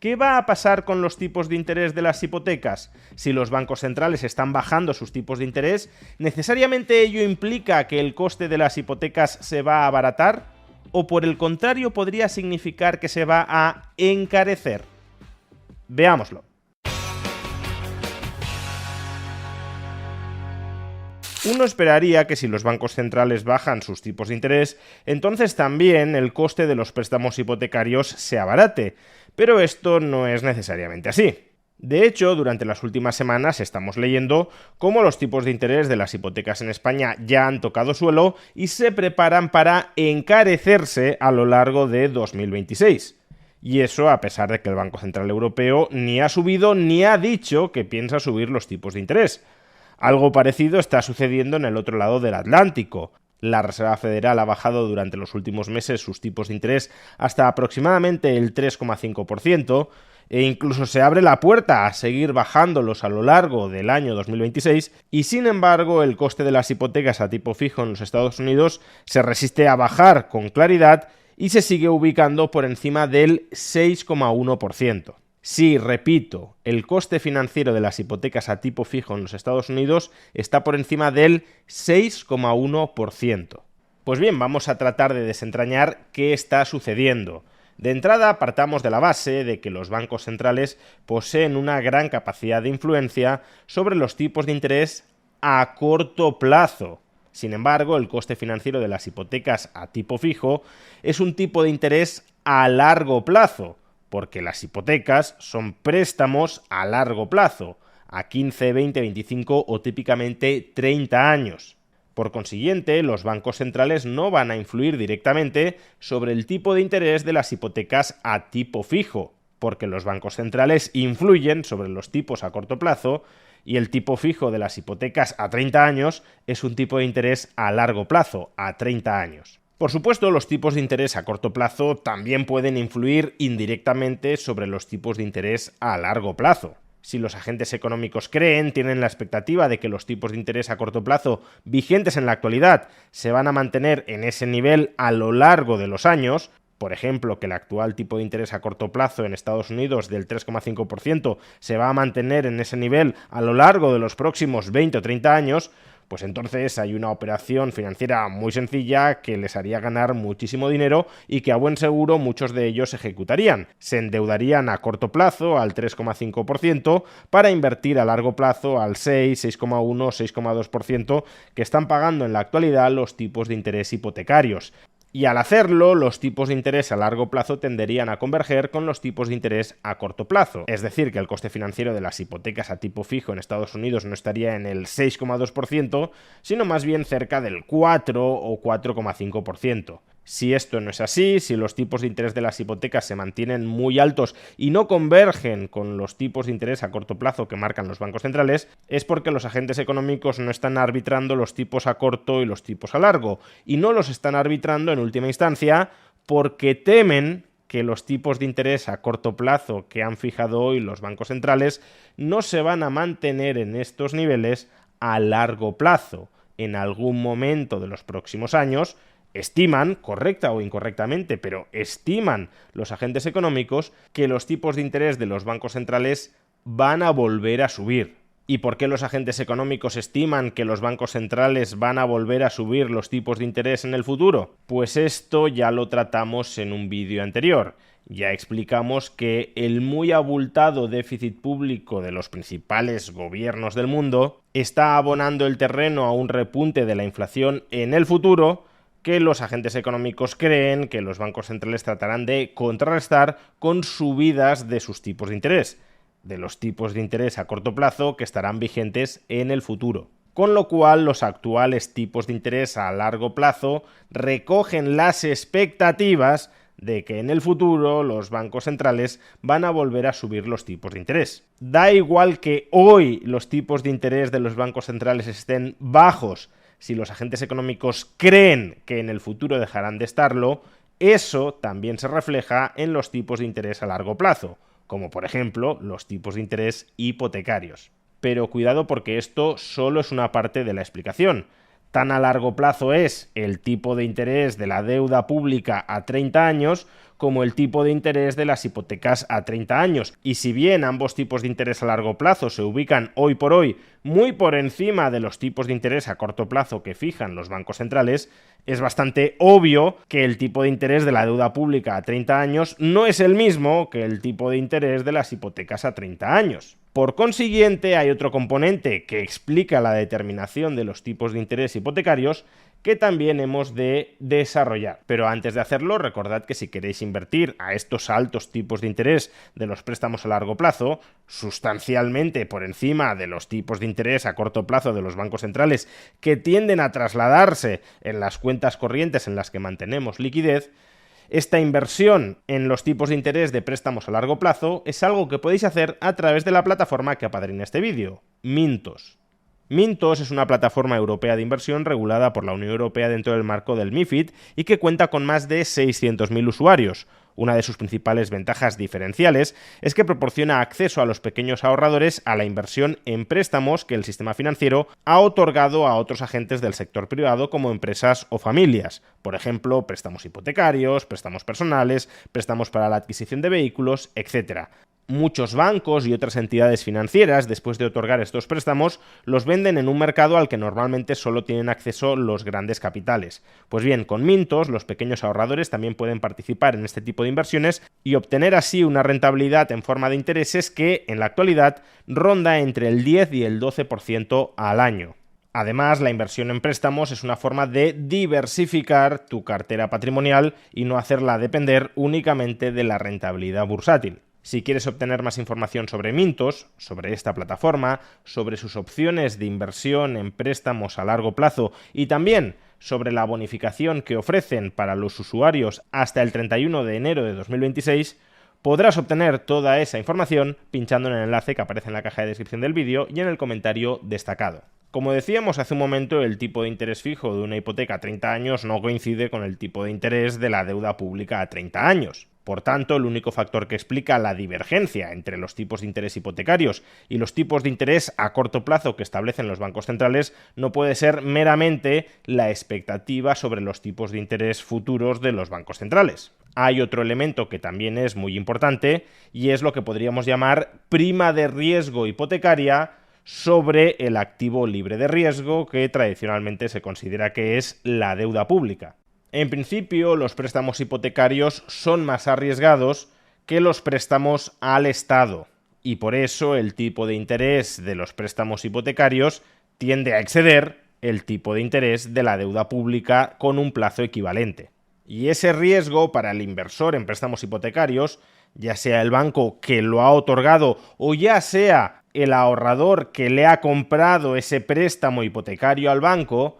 ¿Qué va a pasar con los tipos de interés de las hipotecas? Si los bancos centrales están bajando sus tipos de interés, ¿necesariamente ello implica que el coste de las hipotecas se va a abaratar? ¿O por el contrario podría significar que se va a encarecer? Veámoslo. Uno esperaría que si los bancos centrales bajan sus tipos de interés, entonces también el coste de los préstamos hipotecarios se abarate, pero esto no es necesariamente así. De hecho, durante las últimas semanas estamos leyendo cómo los tipos de interés de las hipotecas en España ya han tocado suelo y se preparan para encarecerse a lo largo de 2026. Y eso a pesar de que el Banco Central Europeo ni ha subido ni ha dicho que piensa subir los tipos de interés. Algo parecido está sucediendo en el otro lado del Atlántico. La Reserva Federal ha bajado durante los últimos meses sus tipos de interés hasta aproximadamente el 3,5%, e incluso se abre la puerta a seguir bajándolos a lo largo del año 2026, y sin embargo el coste de las hipotecas a tipo fijo en los Estados Unidos se resiste a bajar con claridad y se sigue ubicando por encima del 6,1%. Sí, repito, el coste financiero de las hipotecas a tipo fijo en los Estados Unidos está por encima del 6,1%. Pues bien, vamos a tratar de desentrañar qué está sucediendo. De entrada, partamos de la base de que los bancos centrales poseen una gran capacidad de influencia sobre los tipos de interés a corto plazo. Sin embargo, el coste financiero de las hipotecas a tipo fijo es un tipo de interés a largo plazo, porque las hipotecas son préstamos a largo plazo, a 15, 20, 25 o típicamente 30 años. Por consiguiente, los bancos centrales no van a influir directamente sobre el tipo de interés de las hipotecas a tipo fijo, porque los bancos centrales influyen sobre los tipos a corto plazo y el tipo fijo de las hipotecas a 30 años es un tipo de interés a largo plazo, a 30 años. Por supuesto, los tipos de interés a corto plazo también pueden influir indirectamente sobre los tipos de interés a largo plazo. Si los agentes económicos tienen la expectativa de que los tipos de interés a corto plazo vigentes en la actualidad se van a mantener en ese nivel a lo largo de los años, por ejemplo, que el actual tipo de interés a corto plazo en Estados Unidos del 3,5% se va a mantener en ese nivel a lo largo de los próximos 20 o 30 años, pues entonces hay una operación financiera muy sencilla que les haría ganar muchísimo dinero y que a buen seguro muchos de ellos ejecutarían. Se endeudarían a corto plazo al 3,5% para invertir a largo plazo al 6, 6,1, 6,2% que están pagando en la actualidad los tipos de interés hipotecarios. Y al hacerlo, los tipos de interés a largo plazo tenderían a converger con los tipos de interés a corto plazo. Es decir, que el coste financiero de las hipotecas a tipo fijo en Estados Unidos no estaría en el 6,2%, sino más bien cerca del 4 o 4,5%. Si esto no es así, si los tipos de interés de las hipotecas se mantienen muy altos y no convergen con los tipos de interés a corto plazo que marcan los bancos centrales, es porque los agentes económicos no están arbitrando los tipos a corto y los tipos a largo, y no los están arbitrando en última instancia porque temen que los tipos de interés a corto plazo que han fijado hoy los bancos centrales no se van a mantener en estos niveles a largo plazo. En algún momento de los próximos años, estiman, correcta o incorrectamente, pero estiman los agentes económicos que los tipos de interés de los bancos centrales van a volver a subir. ¿Y por qué los agentes económicos estiman que los bancos centrales van a volver a subir los tipos de interés en el futuro? Pues esto ya lo tratamos en un vídeo anterior. Ya explicamos que el muy abultado déficit público de los principales gobiernos del mundo está abonando el terreno a un repunte de la inflación en el futuro, que los agentes económicos creen que los bancos centrales tratarán de contrarrestar con subidas de sus tipos de interés, de los tipos de interés a corto plazo que estarán vigentes en el futuro. Con lo cual, los actuales tipos de interés a largo plazo recogen las expectativas de que en el futuro los bancos centrales van a volver a subir los tipos de interés. Da igual que hoy los tipos de interés de los bancos centrales estén bajos. Si los agentes económicos creen que en el futuro dejarán de estarlo, eso también se refleja en los tipos de interés a largo plazo, como por ejemplo los tipos de interés hipotecarios. Pero cuidado porque esto solo es una parte de la explicación. Tan a largo plazo es el tipo de interés de la deuda pública a 30 años como el tipo de interés de las hipotecas a 30 años. Y si bien ambos tipos de interés a largo plazo se ubican hoy por hoy muy por encima de los tipos de interés a corto plazo que fijan los bancos centrales, es bastante obvio que el tipo de interés de la deuda pública a 30 años no es el mismo que el tipo de interés de las hipotecas a 30 años. Por consiguiente, hay otro componente que explica la determinación de los tipos de interés hipotecarios que también hemos de desarrollar. Pero antes de hacerlo, recordad que si queréis invertir a estos altos tipos de interés de los préstamos a largo plazo, sustancialmente por encima de los tipos de interés a corto plazo de los bancos centrales que tienden a trasladarse en las cuentas corrientes en las que mantenemos liquidez, esta inversión en los tipos de interés de préstamos a largo plazo es algo que podéis hacer a través de la plataforma que apadrina este vídeo, Mintos. Mintos es una plataforma europea de inversión regulada por la Unión Europea dentro del marco del MiFID y que cuenta con más de 600.000 usuarios. Una de sus principales ventajas diferenciales es que proporciona acceso a los pequeños ahorradores a la inversión en préstamos que el sistema financiero ha otorgado a otros agentes del sector privado como empresas o familias. Por ejemplo, préstamos hipotecarios, préstamos personales, préstamos para la adquisición de vehículos, etc. Muchos bancos y otras entidades financieras, después de otorgar estos préstamos, los venden en un mercado al que normalmente solo tienen acceso los grandes capitales. Pues bien, con Mintos, los pequeños ahorradores también pueden participar en este tipo de inversiones y obtener así una rentabilidad en forma de intereses que, en la actualidad, ronda entre el 10 y el 12% al año. Además, la inversión en préstamos es una forma de diversificar tu cartera patrimonial y no hacerla depender únicamente de la rentabilidad bursátil. Si quieres obtener más información sobre Mintos, sobre esta plataforma, sobre sus opciones de inversión en préstamos a largo plazo y también sobre la bonificación que ofrecen para los usuarios hasta el 31 de enero de 2026, podrás obtener toda esa información pinchando en el enlace que aparece en la caja de descripción del vídeo y en el comentario destacado. Como decíamos hace un momento, el tipo de interés fijo de una hipoteca a 30 años no coincide con el tipo de interés de la deuda pública a 30 años. Por tanto, el único factor que explica la divergencia entre los tipos de interés hipotecarios y los tipos de interés a corto plazo que establecen los bancos centrales no puede ser meramente la expectativa sobre los tipos de interés futuros de los bancos centrales. Hay otro elemento que también es muy importante y es lo que podríamos llamar prima de riesgo hipotecaria sobre el activo libre de riesgo, que tradicionalmente se considera que es la deuda pública. En principio, los préstamos hipotecarios son más arriesgados que los préstamos al Estado, y por eso el tipo de interés de los préstamos hipotecarios tiende a exceder el tipo de interés de la deuda pública con un plazo equivalente. Y ese riesgo para el inversor en préstamos hipotecarios, ya sea el banco que lo ha otorgado o ya sea el ahorrador que le ha comprado ese préstamo hipotecario al banco,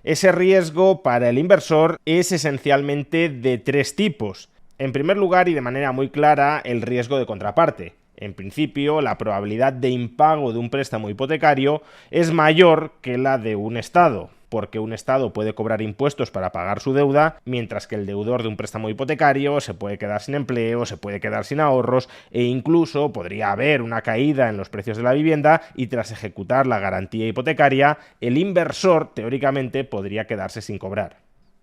ese riesgo para el inversor es esencialmente de tres tipos. En primer lugar, y de manera muy clara, el riesgo de contraparte. En principio, la probabilidad de impago de un préstamo hipotecario es mayor que la de un Estado, porque un Estado puede cobrar impuestos para pagar su deuda, mientras que el deudor de un préstamo hipotecario se puede quedar sin empleo, se puede quedar sin ahorros e incluso podría haber una caída en los precios de la vivienda y tras ejecutar la garantía hipotecaria, el inversor teóricamente podría quedarse sin cobrar.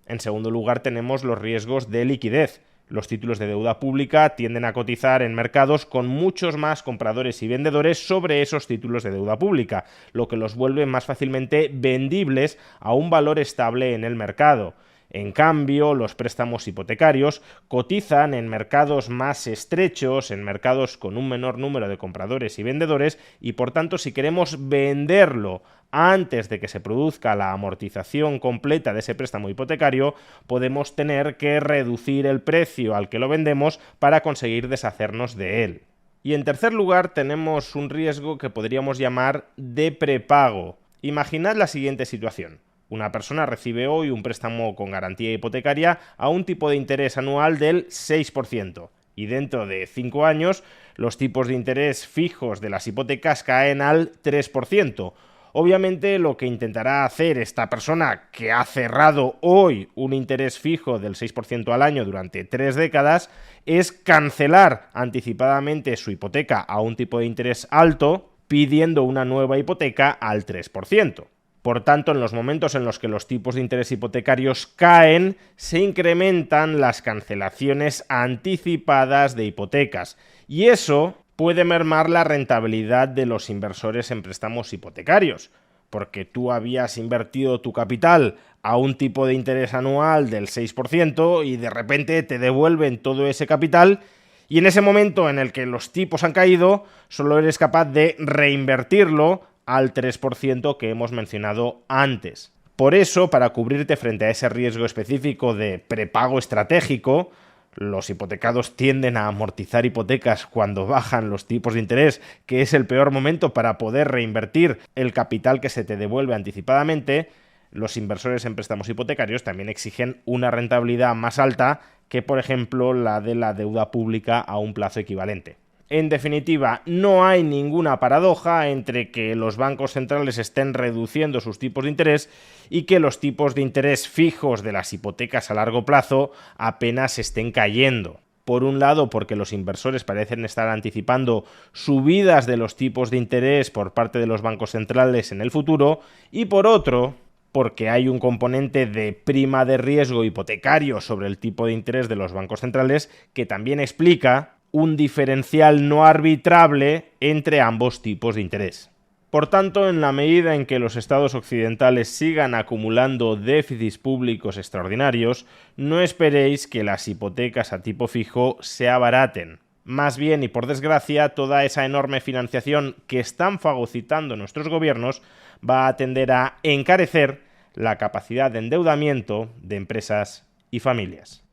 En segundo lugar, tenemos los riesgos de liquidez. Los títulos de deuda pública tienden a cotizar en mercados con muchos más compradores y vendedores sobre esos títulos de deuda pública, lo que los vuelve más fácilmente vendibles a un valor estable en el mercado. En cambio, los préstamos hipotecarios cotizan en mercados más estrechos, en mercados con un menor número de compradores y vendedores, y por tanto, si queremos venderlo antes de que se produzca la amortización completa de ese préstamo hipotecario, podemos tener que reducir el precio al que lo vendemos para conseguir deshacernos de él. Y en tercer lugar, tenemos un riesgo que podríamos llamar de prepago. Imaginad la siguiente situación. Una persona recibe hoy un préstamo con garantía hipotecaria a un tipo de interés anual del 6%. Y dentro de 5 años, los tipos de interés fijos de las hipotecas caen al 3%. Obviamente, lo que intentará hacer esta persona que ha cerrado hoy un interés fijo del 6% al año durante 3 décadas es cancelar anticipadamente su hipoteca a un tipo de interés alto, pidiendo una nueva hipoteca al 3%. Por tanto, en los momentos en los que los tipos de interés hipotecarios caen, se incrementan las cancelaciones anticipadas de hipotecas. Y eso puede mermar la rentabilidad de los inversores en préstamos hipotecarios, porque tú habías invertido tu capital a un tipo de interés anual del 6% y de repente te devuelven todo ese capital, y en ese momento en el que los tipos han caído, solo eres capaz de reinvertirlo al 3% que hemos mencionado antes. Por eso, para cubrirte frente a ese riesgo específico de prepago estratégico, los hipotecados tienden a amortizar hipotecas cuando bajan los tipos de interés, que es el peor momento para poder reinvertir el capital que se te devuelve anticipadamente. Los inversores en préstamos hipotecarios también exigen una rentabilidad más alta que, por ejemplo, la de la deuda pública a un plazo equivalente. En definitiva, no hay ninguna paradoja entre que los bancos centrales estén reduciendo sus tipos de interés y que los tipos de interés fijos de las hipotecas a largo plazo apenas estén cayendo. Por un lado, porque los inversores parecen estar anticipando subidas de los tipos de interés por parte de los bancos centrales en el futuro, y por otro, porque hay un componente de prima de riesgo hipotecario sobre el tipo de interés de los bancos centrales que también explica un diferencial no arbitrable entre ambos tipos de interés. Por tanto, en la medida en que los estados occidentales sigan acumulando déficits públicos extraordinarios, no esperéis que las hipotecas a tipo fijo se abaraten. Más bien, y por desgracia, toda esa enorme financiación que están fagocitando nuestros gobiernos va a tender a encarecer la capacidad de endeudamiento de empresas y familias.